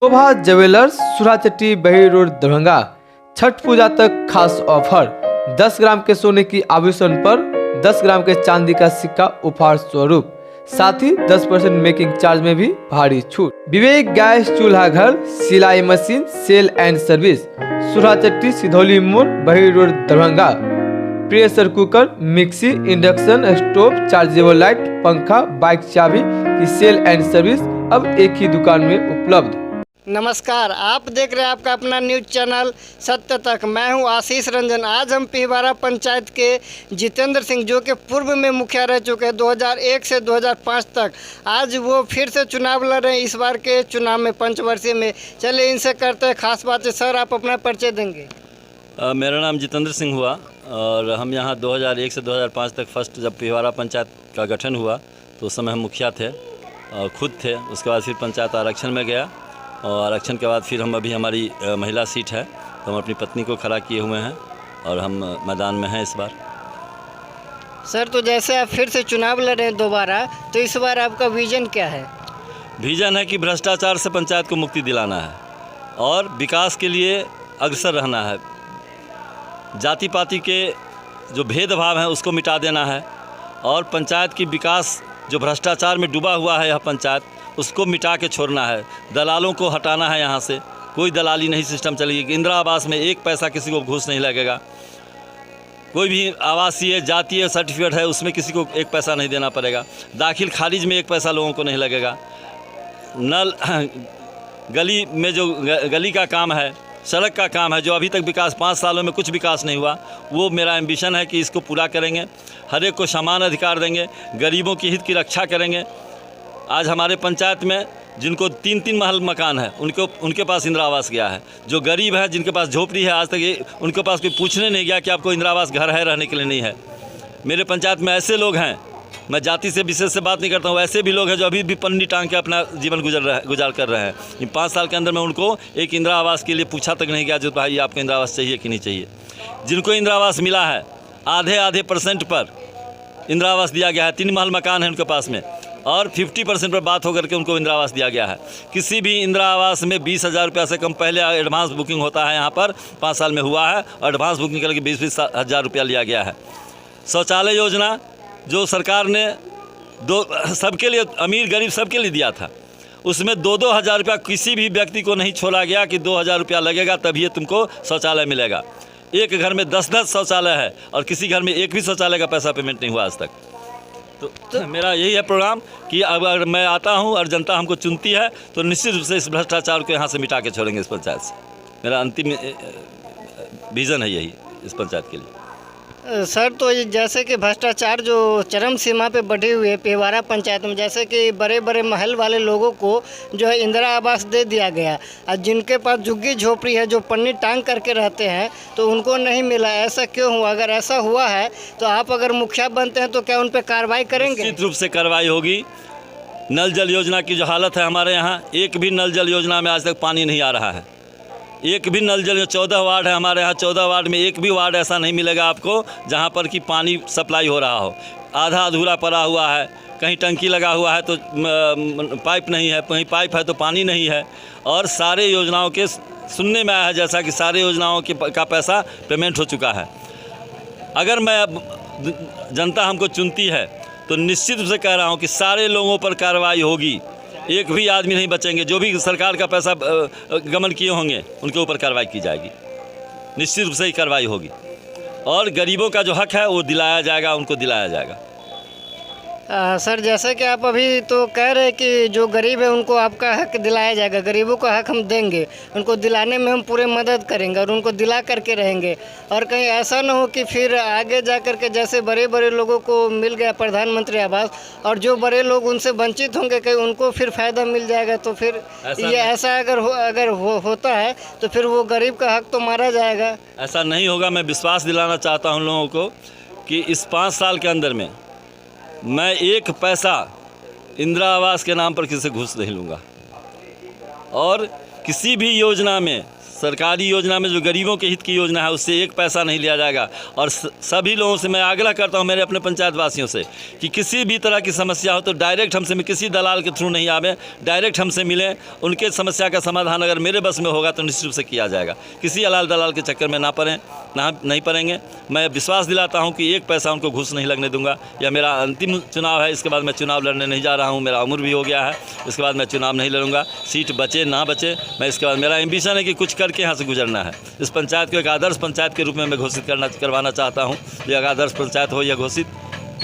शोभा jewellers सुराचट्टी बही road Darbhanga. Chhath पूजा तक खास ऑफर। 10 ग्राम के सोने की आभूषण पर 10 ग्राम के चांदी का सिक्का उपहार स्वरूप, साथ ही 10% मेकिंग चार्ज में भी भारी छूट। विवेक गैस चूल्हा घर, सिलाई machine, sale and service, Surachatti Sidhauli मोड़ Bahi road Darbhanga. Pressure cooker, mixie, induction stove, chargeable light, पंखा, बाइक चाबी की सेल एंड सर्विस अब एक ही दुकान में उपलब्ध। नमस्कार, आप देख रहे हैं आपका अपना न्यूज चैनल सत्य तक। मैं हूं आशीष रंजन। आज हम पिहवारा पंचायत के जितेंद्र सिंह, जो कि पूर्व में मुखिया रह चुके हैं 2001 से 2005 तक, आज वो फिर से चुनाव लड़ रहे हैं इस बार के चुनाव में, पंचवर्षीय में। चलिए इनसे करते हैं खास बातें। सर, आप अपना परिचय देंगे? मेरा नाम जितेंद्र सिंह हुआ और हम यहाँ 2001 से 2005 तक फर्स्ट जब पिहवारा पंचायत का गठन हुआ तो उस समय हम मुखिया थे और खुद थे। उसके बाद फिर पंचायत आरक्षण में गया और आरक्षण के बाद फिर हम अभी हमारी महिला सीट है तो हम अपनी पत्नी को खड़ा किए हुए हैं और हम मैदान में हैं इस बार। सर, तो जैसे आप फिर से चुनाव लड़ रहे हैं दोबारा, तो इस बार आपका विजन क्या है? विजन है कि भ्रष्टाचार से पंचायत को मुक्ति दिलाना है और विकास के लिए अग्रसर रहना है। जाति पाति के जो भेदभाव हैं उसको मिटा देना है और पंचायत की विकास, जो भ्रष्टाचार में डूबा हुआ है यह पंचायत, उसको मिटा के छोड़ना है। दलालों को हटाना है, यहाँ से कोई दलाली नहीं सिस्टम चलेगी। इंदिरा आवास में एक पैसा किसी को घूस नहीं लगेगा। कोई भी आवासीय जातीय सर्टिफिकेट है उसमें किसी को एक पैसा नहीं देना पड़ेगा। दाखिल खारिज में एक पैसा लोगों को नहीं लगेगा। नल गली में जो गली का काम है, सड़क का काम है, जो अभी तक विकास 5 सालों में कुछ विकास नहीं हुआ, वो मेरा एम्बिशन है कि इसको पूरा करेंगे। हर एक को समान अधिकार देंगे, गरीबों की हित की रक्षा करेंगे। आज हमारे पंचायत में जिनको 3-3 महल मकान है उनके पास इंदिरा आवास गया है। जो गरीब है, जिनके पास झोपड़ी है, आज तक उनके पास कोई पूछने नहीं गया कि आपको इंदिरा आवास घर है, रहने के लिए नहीं है। मेरे पंचायत में ऐसे लोग हैं, मैं जाति से विशेष से बात नहीं करता हूँ, ऐसे भी लोग हैं जो अभी भी पन्नी टांग के अपना जीवन गुजार कर रहे हैं। इन 5 साल के अंदर में उनको एक इंदिरा आवास के लिए पूछा तक नहीं गया जो भाई आपको इंदिरा आवास चाहिए कि नहीं चाहिए। जिनको इंदिरा आवास मिला है, आधे % पर इंदिरा आवास दिया गया है। 3 महल मकान है उनके पास में और 50% पर बात होकर के उनको इंदिरा आवास दिया गया है। किसी भी इंदिरा आवास में 20,000 रुपया से कम पहले एडवांस बुकिंग होता है। यहाँ पर 5 साल में हुआ है और एडवांस बुकिंग करके 20-20 हज़ार रुपया लिया गया है। शौचालय योजना जो सरकार ने सबके लिए, अमीर गरीब सबके लिए दिया था, उसमें 2-2 हज़ार रुपया किसी भी व्यक्ति को नहीं छोड़ा गया कि 2,000 रुपया लगेगा तभी तुमको शौचालय मिलेगा। एक घर में 10-10 शौचालय है और किसी घर में एक भी शौचालय का पैसा पेमेंट नहीं हुआ आज तक। तो मेरा यही है प्रोग्राम कि अगर मैं आता हूं और जनता हमको चुनती है तो निश्चित रूप से इस भ्रष्टाचार को यहाँ से मिटा के छोड़ेंगे इस पंचायत से। मेरा अंतिम विज़न है यही इस पंचायत के लिए। सर, तो जैसे कि भ्रष्टाचार जो चरम सीमा पे बढ़ी हुई है पिहवारा पंचायत में, जैसे कि बड़े बड़े महल वाले लोगों को जो है इंदिरा आवास दे दिया गया और जिनके पास झुग्गी झोपड़ी है, जो पन्नी टांग करके रहते हैं, तो उनको नहीं मिला। ऐसा क्यों हुआ? अगर ऐसा हुआ है तो आप अगर मुखिया बनते हैं तो क्या उन पर कार्रवाई करेंगे? निश्चित रूप से कार्रवाई होगी। नल जल योजना की जो हालत है हमारे यहाँ, एक भी नल जल योजना में आज तक पानी नहीं आ रहा है। एक भी नल जल, 14 वार्ड है हमारे यहाँ, 14 वार्ड में एक भी वार्ड ऐसा नहीं मिलेगा आपको जहाँ पर कि पानी सप्लाई हो रहा हो। आधा अधूरा पड़ा हुआ है, कहीं टंकी लगा हुआ है तो पाइप नहीं है, कहीं पाइप है तो पानी नहीं है। और सारे योजनाओं के सुनने में आया है जैसा कि सारे योजनाओं का पैसा पेमेंट हो चुका है। अगर जनता हमको चुनती है तो निश्चित रूप से कह रहा हूँ कि सारे लोगों पर कार्रवाई होगी। एक भी आदमी नहीं बचेंगे। जो भी सरकार का पैसा गमन किए होंगे उनके ऊपर कार्रवाई की जाएगी। निश्चित रूप से ही कार्रवाई होगी और गरीबों का जो हक है वो दिलाया जाएगा, उनको दिलाया जाएगा। सर, जैसे कि आप अभी तो कह रहे हैं कि जो गरीब है उनको आपका हक दिलाया जाएगा, गरीबों का हक हम देंगे, उनको दिलाने में हम पूरे मदद करेंगे और उनको दिला करके रहेंगे। और कहीं ऐसा ना हो कि फिर आगे जा कर के जैसे बड़े बड़े लोगों को मिल गया प्रधानमंत्री आवास और जो बड़े लोग उनसे वंचित होंगे, कहीं उनको फिर फ़ायदा मिल जाएगा। तो फिर ये ऐसा अगर होता है तो फिर वो गरीब का हक तो मारा जाएगा। ऐसा नहीं होगा। मैं विश्वास दिलाना चाहता हूँ लोगों को कि इस 5 साल के अंदर में मैं एक पैसा इंदिरा आवास के नाम पर किसी से घूस नहीं लूँगा और किसी भी योजना में सरकारी योजना में जो गरीबों के हित की योजना है उससे एक पैसा नहीं लिया जाएगा। और सभी लोगों से मैं आग्रह करता हूं, मेरे अपने पंचायत वासियों से, कि किसी भी तरह की समस्या हो तो डायरेक्ट हमसे, किसी दलाल के थ्रू नहीं आवे, डायरेक्ट हमसे मिलें। उनके समस्या का समाधान अगर मेरे बस में होगा तो निश्चित रूप से किया जाएगा। किसी अलाल दलाल के चक्कर में ना पड़ें, नहीं पड़ेंगे। मैं विश्वास दिलाता हूँ कि एक पैसा उनको घूस नहीं लगने दूंगा। यह मेरा अंतिम चुनाव है, इसके बाद मैं चुनाव लड़ने नहीं जा रहा हूँ। मेरा उम्र भी हो गया है, इसके बाद मैं चुनाव नहीं लड़ूंगा। सीट बचे ना बचे, मैं इसके बाद, मेरा एम्बिशन है कि कुछ करके यहाँ से गुजरना है। इस पंचायत को एक आदर्श पंचायत के रूप में मैं घोषित करवाना चाहता हूँ। ये एक आदर्श पंचायत हो या घोषित,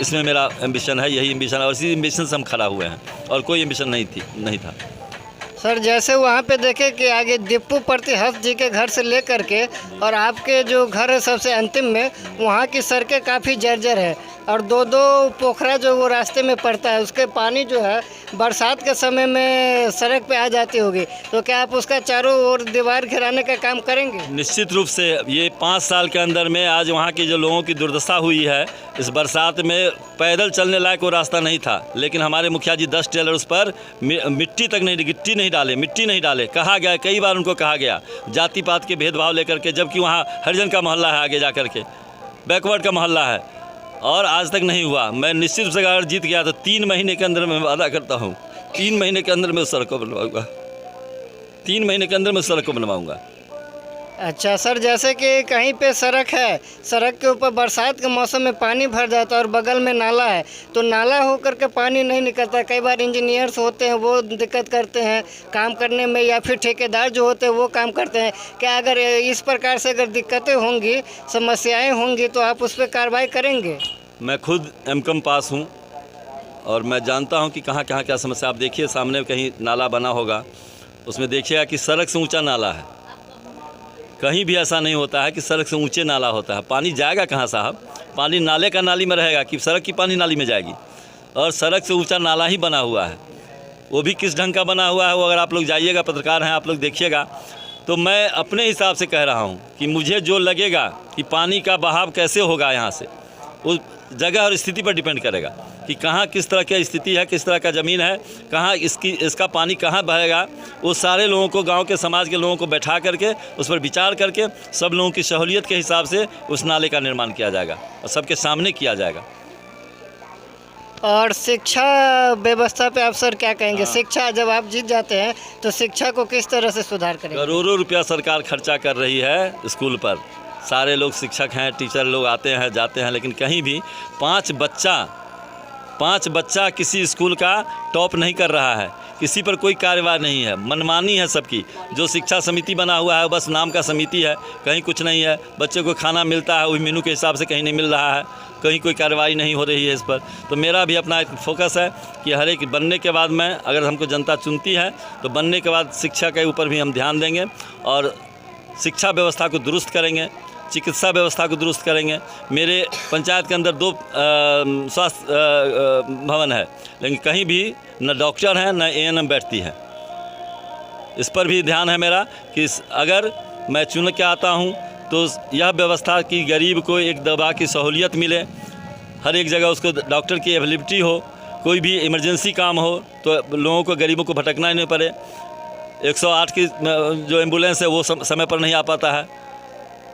इसमें मेरा एम्बिशन है, यही एम्बिशन है। और इसी एम्बिशन से हम खड़ा हुए हैं, और कोई एम्बिशन नहीं था। सर जैसे वहाँ पे देखे कि आगे दीपू प्रतिहस्त जी के घर से लेकर के और आपके जो घर है सबसे अंतिम में, वहाँ की सड़कें काफ़ी जर्जर है और दो पोखरा जो वो रास्ते में पड़ता है, उसके पानी जो है बरसात के समय में सड़क पे आ जाती होगी, तो क्या आप उसका चारों ओर दीवार घिराने का काम करेंगे? निश्चित रूप से। ये 5 साल के अंदर में आज वहाँ की जो लोगों की दुर्दशा हुई है, इस बरसात में पैदल चलने लायक वो रास्ता नहीं था, लेकिन हमारे मुखिया जी 10 टेलर उस पर मिट्टी नहीं डाले। कहा गया, कई बार उनको कहा गया, जाति पात के भेदभाव लेकर के, जबकि वहाँ हरिजन का मोहल्ला है, आगे जा कर के बैकवर्ड का मोहल्ला है, और आज तक नहीं हुआ। मैं निश्चित रूप से अगर जीत गया तो 3 महीने के अंदर मैं वादा करता हूँ, 3 महीने के अंदर मैं उस सड़क को बनवाऊँगा। 3 महीने के अंदर मैं सड़क को बनवाऊँगा। अच्छा सर, जैसे कि कहीं पे सड़क है, सड़क के ऊपर बरसात के मौसम में पानी भर जाता है और बगल में नाला है, तो नाला होकर के पानी नहीं निकलता। कई बार इंजीनियर्स होते हैं वो दिक्कत करते हैं काम करने में, या फिर ठेकेदार जो होते हैं वो काम करते हैं। क्या अगर इस प्रकार से अगर दिक्कतें होंगी, समस्याएँ होंगी, तो आप उस पर कार्रवाई करेंगे? मैं खुद M.Com पास हूँ और मैं जानता हूँ कि कहाँ क्या समस्या। आप देखिए सामने कहीं नाला बना होगा, उसमें देखिएगा कि सड़क से ऊँचा नाला है। कहीं भी ऐसा नहीं होता है कि सड़क से ऊंचे नाला होता है। पानी जाएगा कहाँ साहब? पानी नाले का नाली में रहेगा कि सड़क की पानी नाली में जाएगी? और सड़क से ऊंचा नाला ही बना हुआ है, वो भी किस ढंग का बना हुआ है वो अगर आप लोग जाइएगा, पत्रकार हैं आप लोग, देखिएगा। तो मैं अपने हिसाब से कह रहा हूँ कि मुझे जो लगेगा कि पानी का बहाव कैसे होगा यहाँ से, उस जगह और स्थिति पर डिपेंड करेगा कि कहाँ किस तरह की स्थिति है, किस तरह का ज़मीन है, कहाँ इसका पानी कहाँ बहेगा। वो सारे लोगों को, गांव के समाज के लोगों को बैठा करके उस पर विचार करके सब लोगों की सहूलियत के हिसाब से उस नाले का निर्माण किया जाएगा और सबके सामने किया जाएगा। और शिक्षा व्यवस्था पे आप सर क्या कहेंगे? शिक्षा, जब आप जीत जाते हैं तो शिक्षा को किस तरह से सुधार करेंगे? करोड़ों रुपया सरकार खर्चा कर रही है स्कूल पर। सारे लोग शिक्षक हैं, टीचर लोग आते हैं जाते हैं, लेकिन कहीं भी 5 बच्चा किसी स्कूल का टॉप नहीं कर रहा है। किसी पर कोई कार्यवाही नहीं है, मनमानी है सबकी। जो शिक्षा समिति बना हुआ है बस नाम का समिति है, कहीं कुछ नहीं है। बच्चे को खाना मिलता है वही मेनू के हिसाब से, कहीं नहीं मिल रहा है, कहीं कोई कार्रवाई नहीं हो रही है इस पर। तो मेरा भी अपना एक फोकस है कि हर एक बनने के बाद में, अगर हमको जनता चुनती है तो बनने के बाद शिक्षा के ऊपर भी हम ध्यान देंगे और शिक्षा व्यवस्था को दुरुस्त करेंगे, चिकित्सा व्यवस्था को दुरुस्त करेंगे। मेरे पंचायत के अंदर 2 स्वास्थ्य भवन है, लेकिन कहीं भी न डॉक्टर हैं न ANM बैठती है। इस पर भी ध्यान है मेरा कि अगर मैं चुन के आता हूं तो यह व्यवस्था कि गरीब को एक दवा की सहूलियत मिले, हर एक जगह उसको डॉक्टर की अवेलेबिलिटी हो, कोई भी इमरजेंसी काम हो तो लोगों को, गरीबों को भटकना ही नहीं पड़े। 108 की जो एम्बुलेंस है वो समय पर नहीं आ पाता है।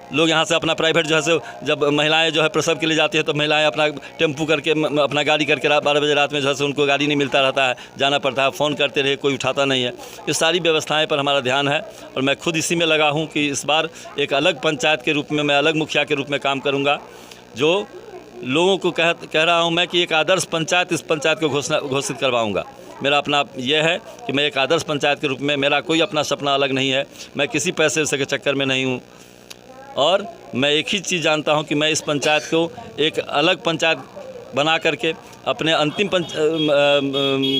लोग यहाँ से अपना प्राइवेट जो है से, जब महिलाएं जो है प्रसव के लिए जाती है तो महिलाएं अपना टेम्पू करके, अपना गाड़ी करके 12 बजे रात में जो है से उनको गाड़ी नहीं मिलता रहता है, जाना पड़ता है, फ़ोन करते रहे कोई उठाता नहीं है। ये सारी व्यवस्थाएं पर हमारा ध्यान है और मैं खुद इसी में लगा हूँ कि इस बार एक अलग पंचायत के रूप में, मैं अलग मुखिया के रूप में काम करूँगा, जो लोगों को कह रहा हूँ मैं कि एक आदर्श पंचायत, इस पंचायत को घोषित करवाऊँगा। मेरा अपना यह है कि मैं एक आदर्श पंचायत के रूप में, मेरा कोई अपना सपना अलग नहीं है, मैं किसी पैसे के चक्कर में नहीं हूँ। और मैं एक ही चीज़ जानता हूं कि मैं इस पंचायत को एक अलग पंचायत बना करके अपने अंतिम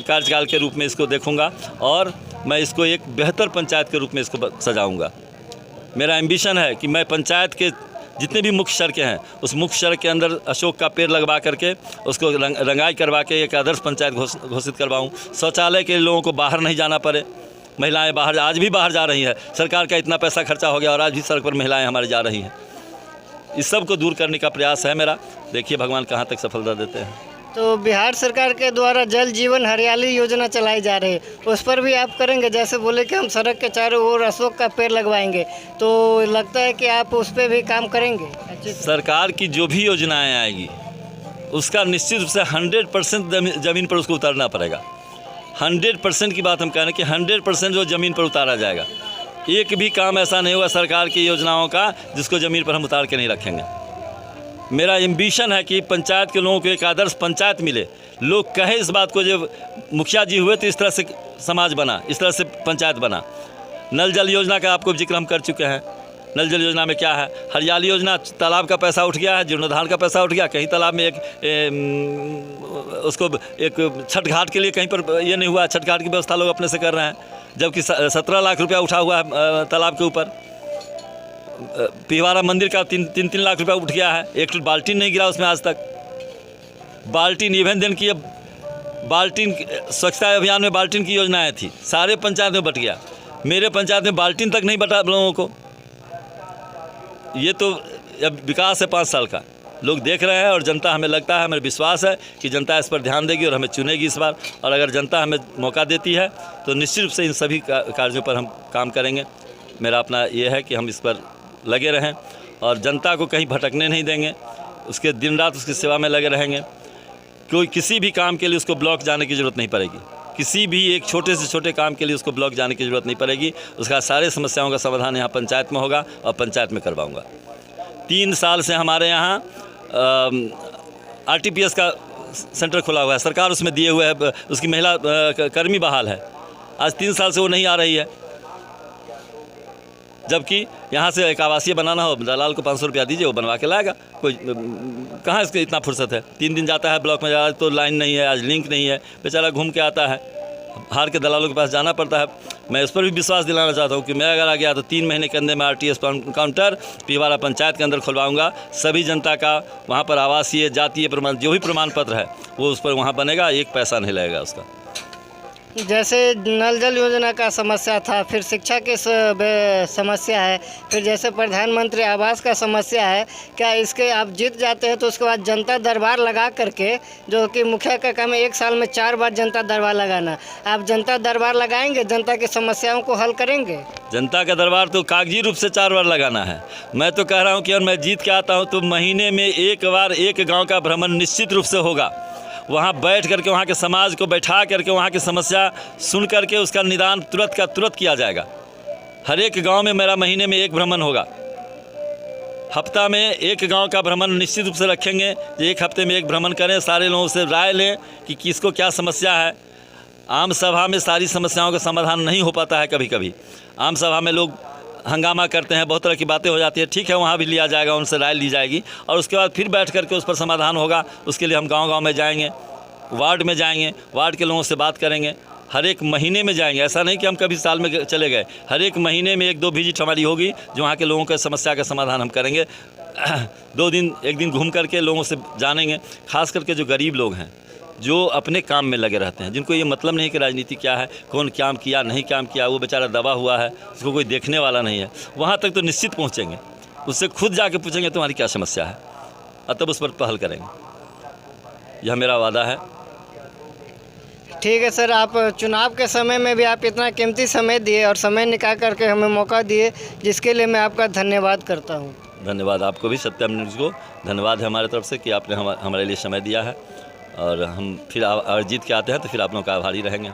कार्यकाल के रूप में इसको देखूंगा और मैं इसको एक बेहतर पंचायत के रूप में इसको सजाऊंगा। मेरा एम्बिशन है कि मैं पंचायत के जितने भी मुख्य सड़कें हैं उस मुख्य सड़क के अंदर अशोक का पेड़ लगवा करके उसको रंगाई करवा के एक आदर्श पंचायत घोषित करवाऊँ। शौचालय के लोगों को बाहर नहीं जाना पड़े, महिलाएं आज भी बाहर जा रही हैं। सरकार का इतना पैसा खर्चा हो गया और आज भी सड़क पर महिलाएं हमारी जा रही हैं। इस सब को दूर करने का प्रयास है मेरा। देखिए भगवान कहाँ तक सफलता देते हैं। तो बिहार सरकार के द्वारा जल जीवन हरियाली योजना चलाई जा रही है, उस पर भी आप करेंगे? जैसे बोले कि हम सड़क के चारों ओर अशोक का पेड़ लगवाएंगे, तो लगता है कि आप उस पर भी काम करेंगे अच्छे से? सरकार की जो भी योजनाएं आएगी उसका निश्चित रूप से 100% ज़मीन पर उसको उतारना पड़ेगा। 100% की बात हम कह रहे हैं कि 100% जो ज़मीन पर उतारा जाएगा। एक भी काम ऐसा नहीं होगा सरकार की योजनाओं का जिसको ज़मीन पर हम उतार के नहीं रखेंगे। मेरा एम्बिशन है कि पंचायत के लोगों को एक आदर्श पंचायत मिले। लोग कहे इस बात को, जब मुखिया जी हुए तो इस तरह से समाज बना, इस तरह से पंचायत बना। नल जल योजना का आपको जिक्र हम कर चुके हैं। नल जल योजना में क्या है? हरियाली योजना, तालाब का पैसा उठ गया है, जीर्णोद्धार का पैसा उठ गया। कहीं तालाब में उसको एक छठ घाट के लिए कहीं पर ये नहीं हुआ, छठ घाट की व्यवस्था लोग अपने से कर रहे हैं, जबकि 17 लाख रुपया उठा हुआ है तालाब के ऊपर। पिवारा मंदिर का 3 लाख रुपया उठ गया है, एक बाल्टीन नहीं गिरा उसमें आज तक। बाल्टीन इवन दिन की, बाल्टीन स्वच्छता अभियान में बाल्टीन की योजनाएं थी, सारे पंचायत में बट गया। मेरे पंचायत में बाल्टीन तक नहीं बटा लोगों को। ये तो अब विकास है 5 साल का, लोग देख रहे हैं और जनता, हमें लगता है, हमें विश्वास है कि जनता इस पर ध्यान देगी और हमें चुनेगी इस बार। और अगर जनता हमें मौका देती है तो निश्चित रूप से इन सभी कार्यों पर हम काम करेंगे। मेरा अपना ये है कि हम इस पर लगे रहें और जनता को कहीं भटकने नहीं देंगे, उसके दिन रात उसकी सेवा में लगे रहेंगे। कोई किसी भी काम के लिए उसको ब्लॉक जाने की ज़रूरत नहीं पड़ेगी, किसी भी एक छोटे से छोटे काम के लिए उसको ब्लॉक जाने की ज़रूरत नहीं पड़ेगी। उसका सारे समस्याओं का समाधान यहाँ पंचायत में होगा और पंचायत में करवाऊँगा। 3 साल से हमारे यहाँ RTPS का सेंटर खुला हुआ है, सरकार उसमें दिए हुए है, उसकी महिला कर्मी बहाल है। आज 3 साल से वो नहीं आ रही है, जबकि यहाँ से एक आवासीय बनाना हो, दलाल को 500 रुपया दीजिए, वो बनवा के लाएगा। कोई कहाँ इसके इतना फुर्सत है? 3 दिन जाता है ब्लॉक में, आज तो लाइन नहीं है, आज लिंक नहीं है, बेचारा घूम के आता है, हार के दलालों के पास जाना पड़ता है। मैं इस पर भी विश्वास दिलाना चाहता हूँ कि मैं अगर आ गया तो 3 महीने के अंदर मैं RTS काउंटर पिवारा पंचायत के अंदर खुलवाऊँगा। सभी जनता का वहाँ पर आवासीय, जातीय प्रमाण, जो भी प्रमाण पत्र है वो उस पर वहाँ बनेगा, एक पैसा नहीं लगेगा उसका। जैसे नल जल योजना का समस्या था, फिर शिक्षा की समस्या है, फिर जैसे प्रधानमंत्री आवास का समस्या है, क्या इसके आप जीत जाते हैं तो उसके बाद जनता दरबार लगा करके, जो कि मुखिया का काम है 1 साल में 4 बार जनता दरबार लगाना, आप जनता दरबार लगाएंगे, जनता की समस्याओं को हल करेंगे? जनता का दरबार तो कागजी रूप से 4 बार लगाना है। मैं तो कह रहा हूँ कि अगर मैं जीत के आता हूँ तो महीने में 1 बार एक गाँव का भ्रमण निश्चित रूप से होगा। वहाँ बैठ करके वहाँ के समाज को बैठा करके वहाँ की समस्या सुन करके उसका निदान तुरंत का तुरंत किया जाएगा। हर एक गांव में मेरा महीने में 1 भ्रमण होगा। हफ्ता में 1 गांव का भ्रमण निश्चित रूप से रखेंगे। 1 हफ्ते में 1 भ्रमण करें, सारे लोगों से राय लें कि किसको क्या समस्या है। आम सभा में सारी समस्याओं का समाधान नहीं हो पाता है। कभी कभी आम सभा में लोग हंगामा करते हैं, बहुत तरह की बातें हो जाती है। ठीक है, वहाँ भी लिया जाएगा, उनसे राय ली जाएगी और उसके बाद फिर बैठ करके उस पर समाधान होगा। उसके लिए हम गांव-गांव में जाएंगे, वार्ड में जाएंगे, वार्ड के लोगों से बात करेंगे। हर एक महीने में जाएंगे, ऐसा नहीं कि हम कभी साल में चले गए। हर एक महीने में 1-2 विजिट हमारी होगी, जो वहाँ के लोगों के समस्या का समाधान हम करेंगे। 2 दिन 1 दिन घूम करके लोगों से जानेंगे। खास करके जो गरीब लोग हैं, जो अपने काम में लगे रहते हैं, जिनको ये मतलब नहीं कि राजनीति क्या है, कौन क्या किया नहीं क्या किया, वो बेचारा दबा हुआ है, उसको कोई देखने वाला नहीं है, वहाँ तक तो निश्चित पहुँचेंगे। उससे खुद जाके पूछेंगे तुम्हारी क्या समस्या है और तब उस पर पहल करेंगे। यह मेरा वादा है। ठीक है सर, आप चुनाव के समय में भी आप इतना कीमती समय दिए और समय निकाल करके हमें मौका दिए, जिसके लिए मैं आपका धन्यवाद करता हूँ। धन्यवाद आपको भी, सत्यम न्यूज़ को धन्यवाद है हमारे तरफ से कि आपने हमारे लिए समय दिया है। और हम फिर जीत के आते हैं तो फिर आप लोगों का आभारी रहेंगे।